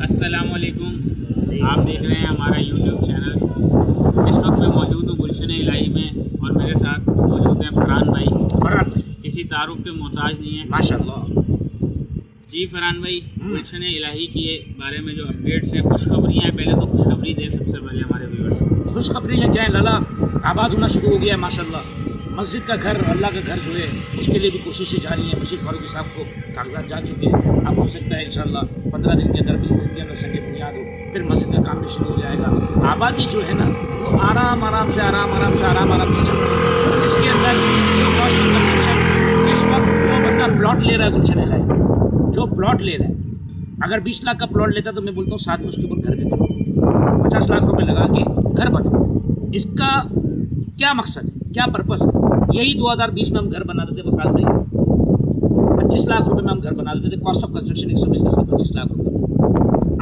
अस्सलामुअलैकुम, आप देख रहे हैं हमारा यूट्यूब चैनल। इस वक्त मैं मौजूद हूँ गुलशन इलाही में और मेरे साथ मौजूद हैं फरहान भाई। किसी तारुफ के मोहताज नहीं है, माशाल्लाह। जी फरहान भाई, गुलशन इलाही के बारे में जो अपडेट्स हैं, खुशखबरियाँ हैं, पहले तो खुशखबरी दें सबसे पहले हमारे व्यूअर्स को। खुशखबरी लेके आए लाला, आबाद होना शुरू हो गया है माशाल्लाह। मस्जिद का घर, अल्लाह का घर जो है उसके लिए भी कोशिशें जारी हैं। मशीद फारूकी साहब को कागजात जा चुके हैं। अब हो सकता है इंशाल्लाह 15 दिन के अंदर 20 दिन के अंदर संग बुनियाद हो, फिर मस्जिद का काम भी शुरू हो जाएगा। आबादी जो है ना वो आराम से चल रही है। इसके अंदर जो कॉस्ट ऑफ कंस्ट्रक्शन इस वक्त जो बंदा प्लॉट ले रहा है गुलशन इलाही, जो प्लॉट ले रहा है, अगर 20 लाख का प्लॉट लेता तो मैं बोलता हूँ साथ में उसके ऊपर घर भी बनो, 50 लाख रुपए लगा के घर बनो। इसका क्या मकसद है, क्या पर्पस है? यही 2020 में हम घर बनाते थे वकास भाई, 25 लाख रुपए में हम घर बना देते थे। कॉस्ट ऑफ कंस्ट्रक्शन 120 गज का 25 लाख रुपए।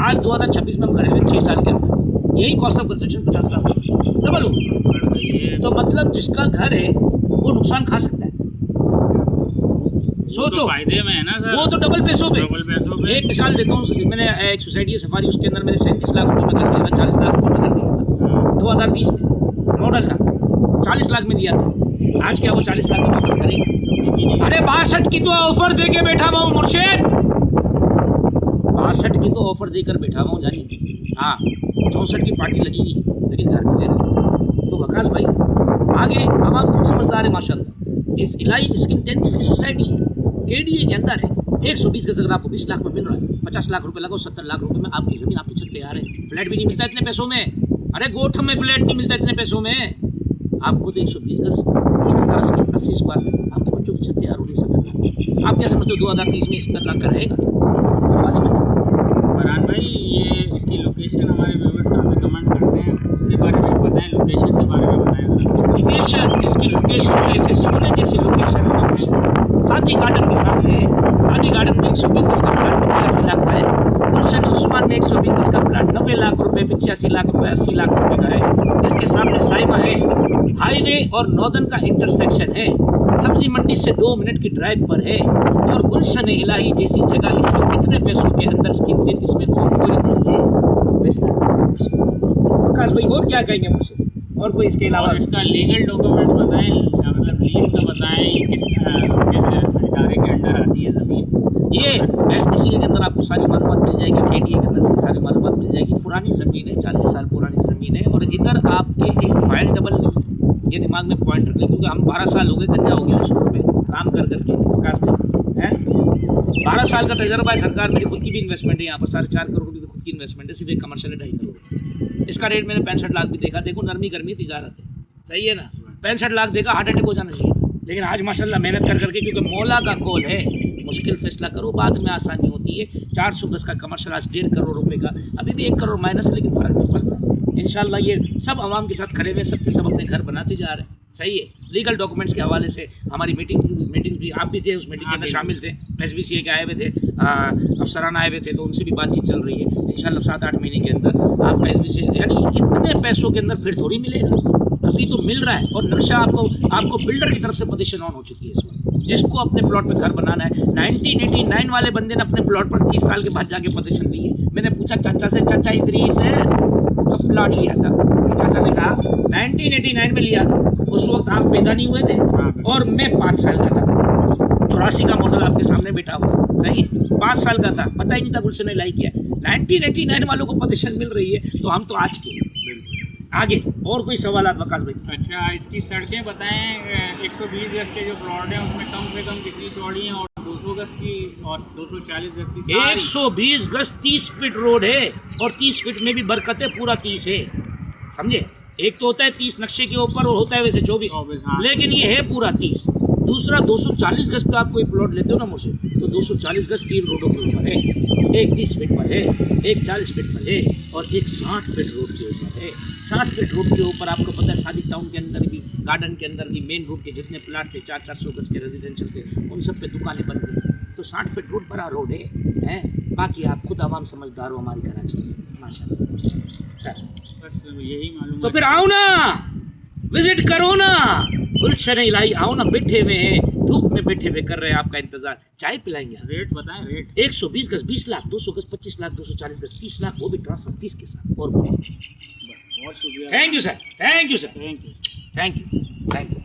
आज 2026 में हम घर में 6 साल के अंदर यही cost of construction 50 lakh double हो गई। तो मतलब जिसका घर है वो नुकसान खा सकता है। सोचो, तो फायदे में है ना सर, वो तो डबल पैसों पे। एक मिसाल देता हूँ, मैंने एक सोसाइटी है सफारी, उसके अंदर मैंने 37 लाख रुपए में घर दिया था, 40 लाख रुपए में घर दिया था 2020 में। मॉडल था 40 लाख में दिया था। आज क्या वो 40 लाख में वापस करेगा? अरे 62 की तो ऑफर दे के बैठा हुआ हूँ मुर्शिद, 62 की तो ऑफर देकर बैठा हुआ हूँ जानिए। हाँ, 64 की पार्टी लगी हुई है लेकिन घर नहीं दे रहे। तो वकास भाई आगे आवाम बहुत समझदार है माशाल्लाह। इस इलाही स्कीम 33 की सोसाइटी है, KDA के अंदर है। 120 गज अगर आपको 20 लाख में मिल रहा है, 50 लाख रुपए लगाओ, 70 लाख रुपए में आपकी ज़मीन, आपकी छत तैयार है। फ्लैट भी नहीं मिलता इतने पैसों में। अरे गोठ में फ्लैट नहीं मिलता इतने पैसों में। आपको तो 120 गज 80 स्क्वायर फीट आपके बच्चों की छत तैयार हो रही है 70 लाख। आप क्या समझते हो 2030 में 70 लाख का रहेगा? सवाल ही नहीं। फरहान भाई, ये इसकी लोकेशन हमारे व्यूअर्स काफ़ी कमेंट करते हैं, उसके बारे में बताएं, लोकेशन के बारे में बताएं। लोकेशन, इसकी लोकेशन ऐसे स्टूडेंट जैसी लोकेशन है। शादी गार्डन के साथ है। शादी गार्डन में 120 गज का प्लाट 85 लाख का है। गुलशन उस्मान में 120 गज का प्लाट 90 लाख रुपए, 85 लाख रुपए, 80 लाख रुपए का है। इसके सामने साइमा है, हाईवे और नॉर्दर्न का इंटरसेक्शन है। सब्जी मंडी से 2 मिनट की ड्राइव पर है। और गुलशन इलाही जैसी जगह इस वक्त कितने पैसों के अंदर इसकी खरीद, इसमें और कोई नहीं है। प्रकाश भाई और क्या कहेंगे मुझसे, और कोई इसके अलावा? इसका लीगल डॉक्यूमेंट्स बताएं, मतलब लीज का बताएं, ये किस इदारे के अंडर आती है ज़मीन। ये SPCA के अंदर आपको सारी मालूमात मिल जाएगी, KDA के अंदर इसकी सारी मालूमात मिल जाएगी। पुरानी ज़मीन है, 40 साल पुरानी ज़मीन है। और इधर आपके एक फाइल डबल, ये दिमाग में पॉइंट रख लें, क्योंकि हम 12 साल हो गए गंजा हो गया उस पे काम कर करके। प्रकाश भाई है 12 साल का तजर्बा है। सरकार मेरी खुद की भी इन्वेस्टमेंट है यहाँ पर, 4.5 करोड़ की खुद की इन्वेस्टमेंट है, सिर्फ एक कमर्शियल है 2.5 करोड़। इसका रेट मैंने 65 लाख भी देखा। देखो नरमी गर्मी तिजारत है, सही है ना। 65 लाख देखा, हार्ट अटैक हो जाना चाहिए। लेकिन आज माशाल्लाह मेहनत कर करके, क्योंकि मौला का कॉल है, मुश्किल फैसला करो, बाद में आसानी होती है। 400 गज का कमर्शियल आज 1.5 करोड़ रुपए का, अभी भी 1 करोड़ माइनस है, लेकिन फ़र्क नहीं पड़ रहा है। इंशाल्लाह ये सब आवाम के साथ खड़े हुए, सब के सब अपने घर बनाते जा रहे हैं, सही है। लीगल डॉक्यूमेंट्स के हवाले से हमारी मीटिंग भी, आप भी थे उस मीटिंग के अंदर शामिल थे। SBCA के आए हुए थे, अफसरान आए हुए थे, तो उनसे भी बातचीत चल रही है। इंशाल्लाह 7-8 महीने के अंदर आपका SBCA, यानी इतने पैसों के अंदर फिर थोड़ी मिलेगा, अभी तो मिल रहा है। और नक्शा आपको बिल्डर की तरफ से पोजीशन ऑन हो चुकी है इस वक्त। जिसको अपने प्लॉट पे घर बनाना है, 1989 वाले बंदे ने अपने प्लॉट पर 30 साल के बाद जाके पोजीशन ली है। मैंने पूछा चाचा से, चाचा इदरीस है कब प्लॉट लिया था? चाचा ने कहा 1989 में लिया था, उस वक्त आप पैदा नहीं हुए थे और मैं 5 साल का था। 84 का मॉडल आपके सामने बैठा हुआ, सही है। 5 साल का था, पता ही नहीं था गुलशन इलाही किया। 1989 वालों को पोजीशन मिल रही है, तो हम तो आज के आगे। और कोई सवाल वकास भाई? अच्छा, इसकी सड़कें बताएं। 120 गज के जो प्लॉट हैं उसमें कम से कम कितनी चौड़ी हैं, और 200 गज की और 240 गज की? 120 गज 30 फीट रोड है, और 30 फीट में भी बरकत है, पूरा 30 है, समझे। एक तो होता है 30 नक्शे के ऊपर और होता है वैसे 24, हाँ। लेकिन ये है पूरा 30। दूसरा 240 गज पे आप कोई प्लॉट लेते हो ना मुझसे, तो 240 गज 3 रोडों के ऊपर है। एक 30 फीट पर है, एक 40 फीट पर है, और एक 60 फीट रोड के ऊपर है। 60 फीट रोड के ऊपर आपको पता है सादिक टाउन के अंदर भी, गार्डन के अंदर भी, मेन रोड के जितने प्लाट थे 400 गज के रेजिडेंशियल थे, उन सब पे दुकानें बन गई। तो 60 फीट रोड बड़ा रोड है। बाकी आप खुद आवाम समझदार हो हमारी कराची में, माशाल्लाह सर। बस यही मालूम। तो फिर आओ ना, विजिट करो ना, गुलशन इलाही आओ ना, बैठे हुए हैं धूप में बैठे हुए कर रहे हैं आपका इंतजार, चाय पिलाएंगे आप। रेट बताएं, रेट 120 गज 20 लाख, 200 गज 25 लाख, 240 गज 30 लाख, वो भी ट्रांसफर फीस के साथ। और बस, बहुत शुक्रिया। Thank you sir, thank you sir, thank you. Thank you, thank you.